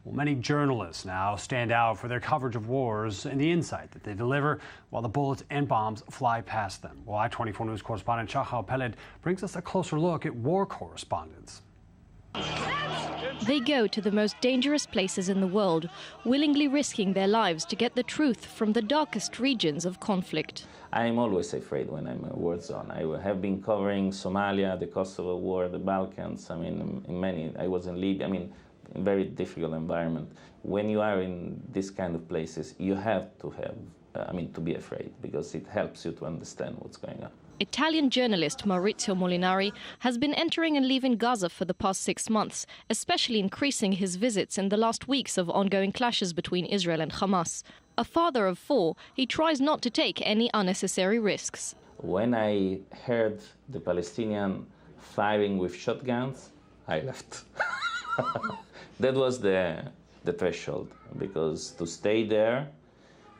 Well, many journalists now stand out for their coverage of wars and the insight that they deliver while the bullets and bombs fly past them. Well, i24 News correspondent Shachar Peled brings us a closer look at war correspondents. They go to the most dangerous places in the world, willingly risking their lives to get the truth from the darkest regions of conflict. I am always afraid when I'm in a war zone. I have been covering Somalia, the Kosovo War, the Balkans. I mean, I was in Libya. I mean, in very difficult environment. When you are in this kind of places, you have to to be afraid, because it helps you to understand what's going on. Italian journalist Maurizio Molinari has been entering and leaving Gaza for the past 6 months, especially increasing his visits in the last weeks of ongoing clashes between Israel and Hamas. A father of 4, he tries not to take any unnecessary risks. When I heard the Palestinian firing with shotguns, I left. That was the threshold, because to stay there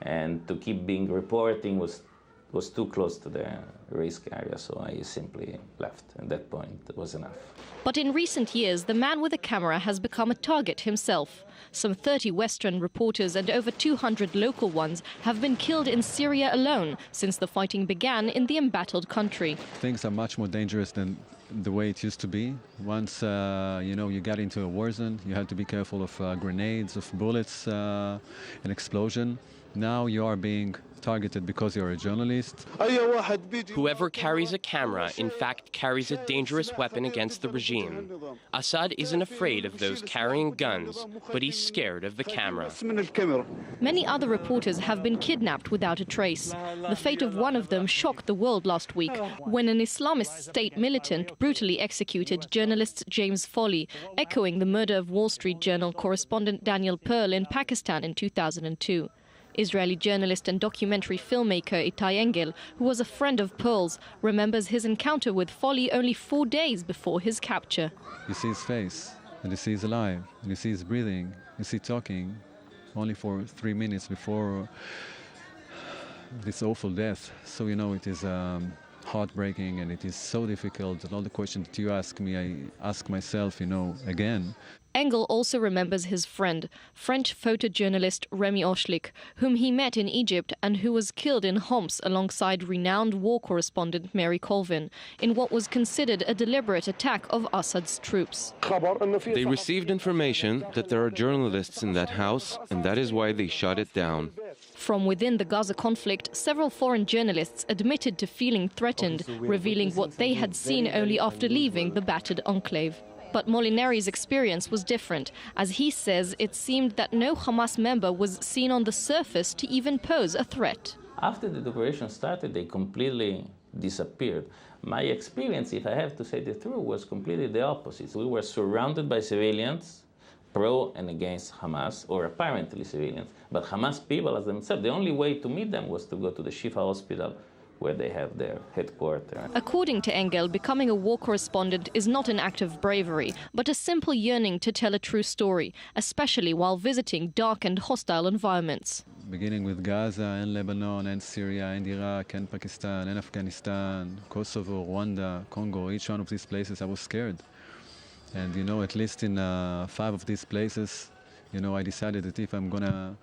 and to keep being reporting was too close to the risk area, so I simply left. At that point, it was enough. But in recent years, the man with a camera has become a target himself. Some 30 Western reporters and over 200 local ones have been killed in Syria alone since the fighting began in the embattled country. Things are much more dangerous than the way it used to be. Once you get into a war zone, you have to be careful of grenades, of bullets, and explosion. Now you are being targeted because you're a journalist. Whoever carries a camera, in fact, carries a dangerous weapon against the regime. Assad isn't afraid of those carrying guns, but he's scared of the camera. Many other reporters have been kidnapped without a trace. The fate of one of them shocked the world last week when an Islamist state militant brutally executed journalist James Foley, echoing the murder of Wall Street Journal correspondent Nir Chen in Pakistan in 2002. Israeli journalist and documentary filmmaker Itai Engel, who was a friend of Pearl's, remembers his encounter with Foley only 4 days before his capture. You see his face, and you see he's alive, and you see he's breathing, you see talking, only for 3 minutes before this awful death. So, it is heartbreaking, and it is so difficult. And all the questions that you ask me, I ask myself, again. Engel also remembers his friend, French photojournalist Remy Oshlik, whom he met in Egypt and who was killed in Homs alongside renowned war correspondent Mary Colvin in what was considered a deliberate attack of Assad's troops. They received information that there are journalists in that house, and that is why they shut it down. From within the Gaza conflict, several foreign journalists admitted to feeling threatened, revealing what they had seen only after leaving the battered enclave. But Molinari's experience was different, as he says it seemed that no Hamas member was seen on the surface to even pose a threat. After the operation started, they completely disappeared. My experience, if I have to say the truth, was completely the opposite. We were surrounded by civilians, pro and against Hamas, or apparently civilians. But Hamas people as themselves, the only way to meet them was to go to the Shifa hospital, where they have their headquarters. According to Engel, becoming a war correspondent is not an act of bravery, but a simple yearning to tell a true story, especially while visiting dark and hostile environments. Beginning with Gaza and Lebanon and Syria and Iraq and Pakistan and Afghanistan, Kosovo, Rwanda, Congo, each one of these places I was scared. And at least in 5 of these places, I decided that if I'm gonna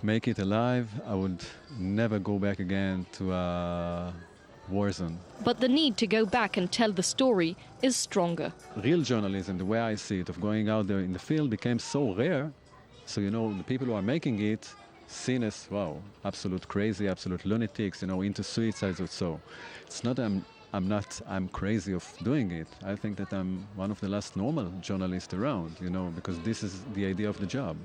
make it alive, I would never go back again to a war zone. But the need to go back and tell the story is stronger. Real journalism, the way I see it, of going out there in the field became so rare. So, the people who are making it seen as, wow, absolute crazy, absolute lunatics, into suicides or so. It's not I'm crazy of doing it. I think that I'm one of the last normal journalists around, because this is the idea of the job.